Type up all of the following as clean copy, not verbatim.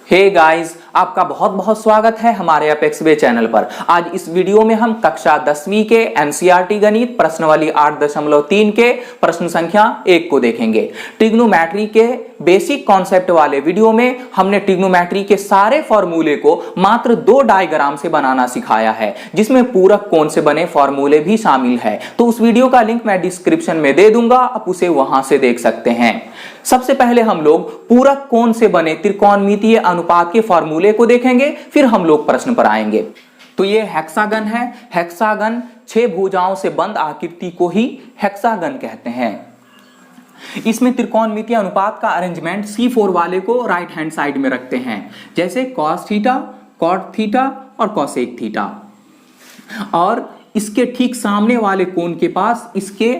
Hey guys, आपका बहुत बहुत स्वागत है हमारे अपेक्स वे चैनल पर। आज इस वीडियो में हम कक्षा 10वीं के एनसीईआरटी गणित प्रश्नावली 8.3 के प्रश्न संख्या 1 को देखेंगे। ट्रिग्नोमेट्री के बेसिक कॉन्सेप्ट वाले वीडियो में हमने ट्रिग्नोमेट्री के सारे फॉर्मूले को मात्र 2 डायग्राम से बनाना सिखाया है, जिसमें पूरक कोण से बने फॉर्मूले भी शामिल है। तो उस वीडियो का लिंक मैं डिस्क्रिप्शन में दे दूंगा, आप उसे वहां से देख सकते हैं। सबसे पहले हम लोग पूरक कोण से बने त्रिकोणमितीय अनुपात के फॉर्मूले को देखेंगे, फिर हम लोग प्रश्न पर आएंगे। तो ये हेक्सागन है। हेक्सागन 6 भुजाओं से बंद आकृति को ही हेक्सागन कहते हैं। इसमें त्रिकोणमितीय अनुपात का अरेंजमेंट C4 वाले को राइट हैंड साइड में रखते हैं, जैसे कॉस थीटा, कॉट थीटा और कॉसेक थीटा। और इसके ठीक सामने वाले कोण के पास इसके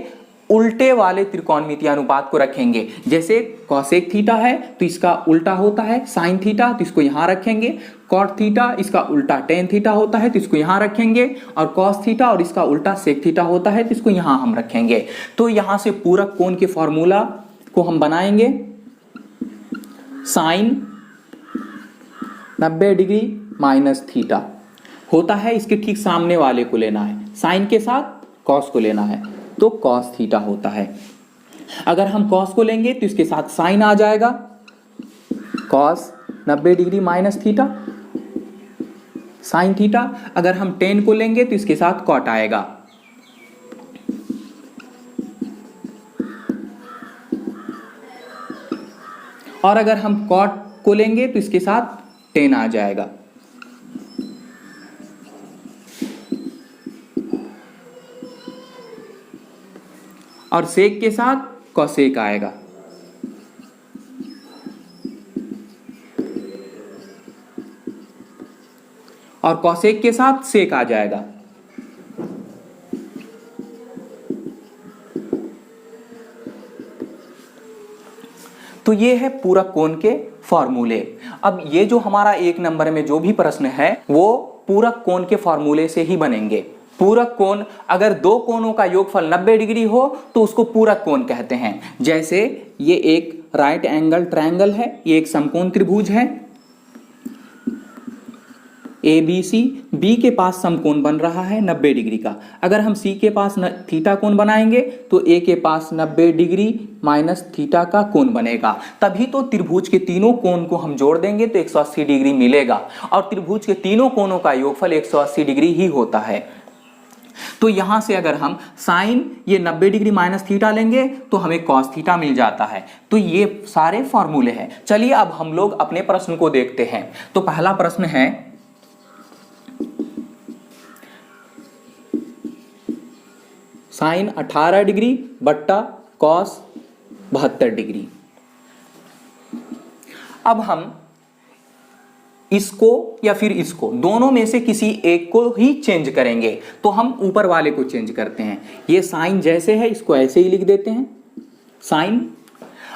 उल्टे वाले त्रिकोणमितीय अनुपात को रखेंगे। जैसे कॉसेक थीटा है तो इसका उल्टा होता है साइन थीटा, तो इसको यहां रखेंगे। कॉट थीटा इसका उल्टा टेन थीटा होता है, तो इसको यहां रखेंगे। और कॉस थीटा और इसका उल्टा सेक थीटा होता है, तो इसको यहां हम रखेंगे। तो यहां से पूरक कोण के फॉर्मूला को हम बनाएंगे। साइन 90 डिग्री माइनस थीटा होता है, इसके ठीक सामने वाले को लेना है। साइन के साथ कॉस को लेना है, तो कॉस थीटा होता है। अगर हम कॉस को लेंगे तो इसके साथ साइन आ जाएगा, cos 90 degree minus theta sine theta. अगर हम टेन को लेंगे तो इसके साथ कॉट आएगा। और अगर हम कॉट को लेंगे तो इसके साथ टेन आ जाएगा। और सेक के साथ कॉसेक आएगा। और कॉसेक के साथ सेक आ जाएगा। तो ये है पूरक कोण के फॉर्मूले। अब ये जो हमारा 1 नंबर में जो भी प्रश्न है वो पूरक कोण के फॉर्मूले से ही बनेंगे। पूरक कोण, अगर 2 कोणों का योगफल 90 डिग्री हो तो उसको पूरक कोण कहते हैं। जैसे ये एक राइट एंगल ट्रायंगल है, ये एक समकोण त्रिभुज है ABC, B के पास समकोण बन रहा है 90 डिग्री का। अगर हम C के पास थीटा कोण बनाएंगे तो A के पास 90 डिग्री माइनस थीटा का कोण बनेगा। तभी तो त्रिभुज के तीनों कोण को हम जोड़ देंगे तो 180 डिग्री मिलेगा। और त्रिभुज के तीनों कोणों का योगफल 180 डिग्री ही होता है। तो यहां से अगर हम साइन ये 90 डिग्री माइनस थीटा लेंगे तो हमें कॉस थीटा मिल जाता है। तो ये सारे फॉर्मूले हैं। चलिए अब हम लोग अपने प्रश्न को देखते हैं। तो पहला प्रश्न है, साइन 18 डिग्री बट्टा कॉस 72 डिग्री। अब हम इसको या फिर इसको, दोनों में से किसी एक को ही चेंज करेंगे। तो हम ऊपर वाले को चेंज करते हैं। ये साइन जैसे है इसको ऐसे ही लिख देते हैं साइन।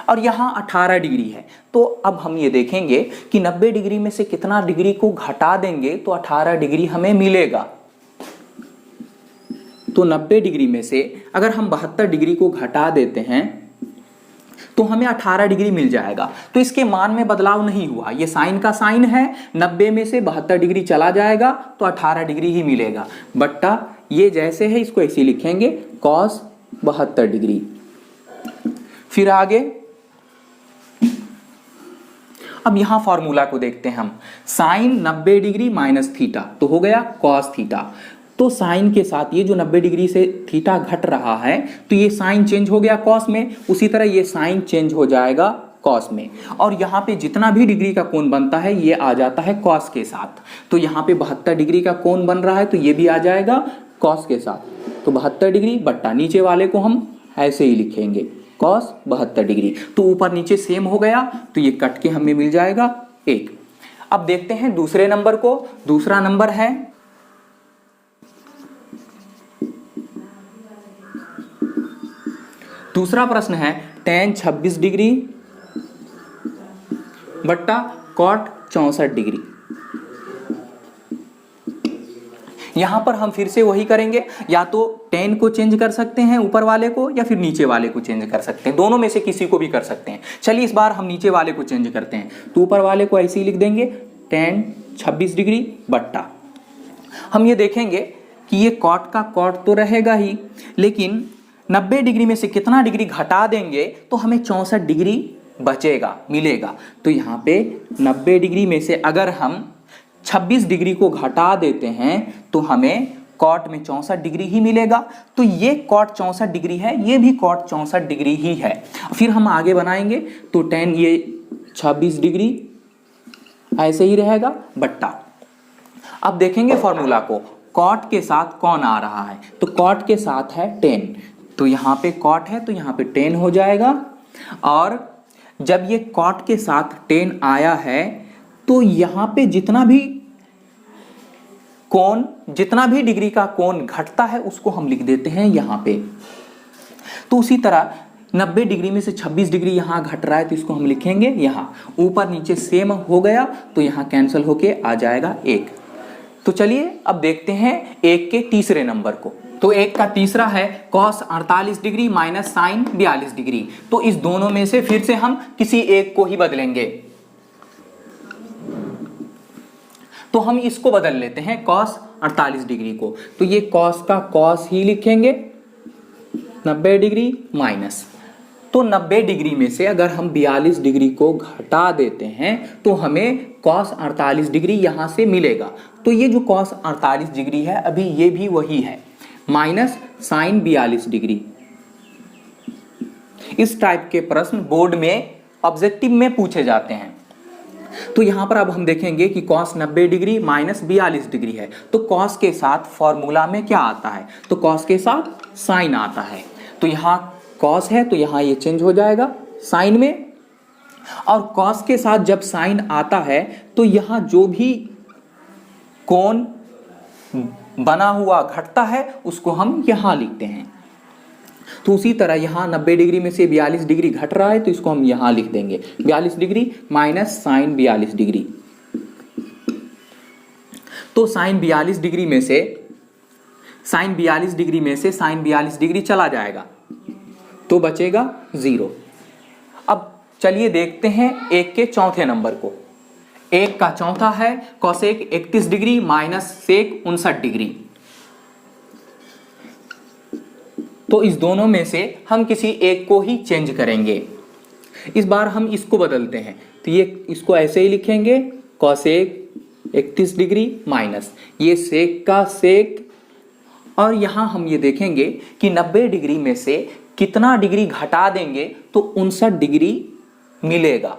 और यहां 18 डिग्री है, तो अब हम ये देखेंगे कि 90 डिग्री में से कितना डिग्री को घटा देंगे तो 18 डिग्री हमें मिलेगा। तो 90 डिग्री में से अगर हम 72 डिग्री को घटा देते हैं तो हमें 18 डिग्री मिल जाएगा। तो इसके मान में बदलाव नहीं हुआ। ये साइन का साइन है, 90 में से 72 डिग्री चला जाएगा तो 18 डिग्री ही मिलेगा। बट्टा ये जैसे है इसको ऐसे लिखेंगे कॉस 72 डिग्री। फिर आगे अब यहां फॉर्मूला को देखते हैं हम। साइन 90 डिग्री माइनस थीटा तो हो गया कॉस थीटा। तो साइन के साथ ये जो 90 डिग्री से थीटा घट रहा है तो ये साइन चेंज हो गया कॉस में, उसी तरह ये साइन चेंज हो जाएगा कॉस में। और यहाँ पे जितना भी डिग्री का कोण बनता है ये आ जाता है कॉस के साथ। तो यहाँ पे 72 डिग्री का कोण बन रहा है तो ये भी आ जाएगा कॉस के साथ। तो 72 डिग्री बट्टा नीचे वाले को हम ऐसे ही लिखेंगे कॉस 72 डिग्री। तो ऊपर नीचे सेम हो गया, तो ये कट के हमें मिल जाएगा 1। अब देखते हैं दूसरे नंबर को। दूसरा नंबर है, दूसरा प्रश्न है tan 26 डिग्री बट्टा कॉट 64 डिग्री। यहां पर हम फिर से वही करेंगे, या तो tan को चेंज कर सकते हैं ऊपर वाले को, या फिर नीचे वाले को चेंज कर सकते हैं, दोनों में से किसी को भी कर सकते हैं। चलिए इस बार हम नीचे वाले को चेंज करते हैं, तो ऊपर वाले को ऐसे ही लिख देंगे tan 26 डिग्री बट्टा, हम ये देखेंगे कि ये कॉट का कॉट तो रहेगा ही, लेकिन 90 डिग्री में से कितना डिग्री घटा देंगे तो हमें 64 डिग्री बचेगा, मिलेगा। तो यहाँ पे 90 डिग्री में से अगर हम 26 डिग्री को घटा देते हैं तो हमें कॉट में 64 डिग्री ही मिलेगा। तो ये कॉट 64 डिग्री है, ये भी कॉट 64 डिग्री ही है। फिर हम आगे बनाएंगे तो tan ये 26 डिग्री ऐसे ही रहेगा बट्टा। अब देखेंगे फॉर्मूला को, कॉट के साथ कौन आ रहा है, तो कॉट के साथ है tan, तो यहाँ पे कॉट है तो यहाँ पे tan हो जाएगा। और जब ये कॉट के साथ tan आया है तो यहाँ पे जितना भी कोण, जितना भी डिग्री का कोण घटता है उसको हम लिख देते हैं यहाँ पे। तो उसी तरह 90 डिग्री में से 26 डिग्री यहाँ घट रहा है तो इसको हम लिखेंगे यहाँ, ऊपर नीचे सेम हो गया तो यहाँ कैंसिल होके आ जाएगा 1। तो चलिए अब देखते हैं 1 के तीसरे नंबर को। तो 1 का तीसरा है cos 48 degree minus sin 42 degree. तो इस दोनों में से फिर से हम किसी एक को ही बदलेंगे, तो हम इसको बदल लेते हैं cos 48 डिग्री को। तो ये cos का cos ही लिखेंगे 90 डिग्री माइनस, तो 90 डिग्री में से अगर हम 42 डिग्री को घटा देते हैं तो हमें cos 48 डिग्री यहां से मिलेगा। तो ये जो cos 48 डिग्री है अभी ये भी वही है, माइनस sin 42 डिग्री। इस टाइप के प्रश्न बोर्ड में ऑब्जेक्टिव में पूछे जाते हैं। तो यहां पर अब हम देखेंगे कि cos 90 डिग्री माइनस 42 डिग्री है, तो cos के साथ फॉर्मूला में क्या आता है, तो cos के साथ sin आता है। तो यहाँ cos है तो यहाँ ये चेंज हो जाएगा sin में, और cos के साथ जब sin आता है तो यहाँ जो भी कोण बना हुआ घटता है उसको हम यहाँ लिखते हैं। तो उसी तरह यहाँ 90 डिग्री में से 42 डिग्री घट रहा है तो इसको हम यहाँ लिख देंगे 42 डिग्री माइनस sin 42 डिग्री। तो sin 42 डिग्री में से sin 42 डिग्री चला जाएगा तो बचेगा 0। अब चलिए देखते हैं 1 के चौथे नंबर को। 1 का चौथा है cosec 31 degree minus sec 59 degree. तो इस दोनों में से हम किसी एक को ही चेंज करेंगे। इस बार हम इसको बदलते हैं, तो ये इसको ऐसे ही लिखेंगे cosec 31 डिग्री माइनस ये sec का sec, और यहां हम ये देखेंगे कि 90 डिग्री में से कितना डिग्री घटा देंगे तो 59 डिग्री मिलेगा।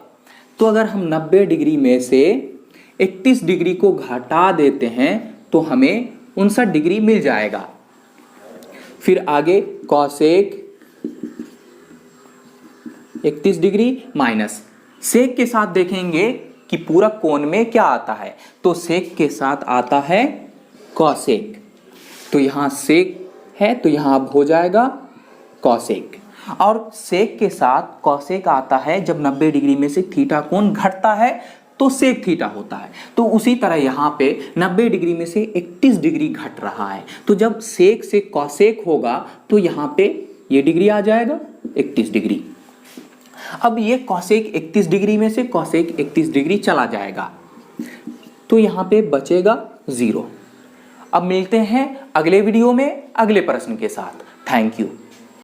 तो अगर हम 90 डिग्री में से 31 डिग्री को घटा देते हैं तो हमें 59 डिग्री मिल जाएगा। फिर आगे cosec 31 डिग्री माइनस sec के साथ देखेंगे कि पूरा कोण में क्या आता है, तो sec के साथ आता है cosec, तो यहां sec है तो यहां अब हो जाएगा cosec, और sec के साथ cosec आता है जब 90 डिग्री में से थीटा कोण घटता है तो sec थीटा होता है। तो उसी तरह यहाँ पे 90 डिग्री में से 31 डिग्री घट रहा है, तो जब sec से cosec होगा तो यहाँ पे ये डिग्री आ जाएगा 31 डिग्री। अब ये cosec 31 डिग्री में से cosec 31 डिग्री चला जाएगा तो यहाँ पे बचेगा 0। अब मिलते हैं अगले वीडियो में अगले प्रश्न के साथ। Thank you.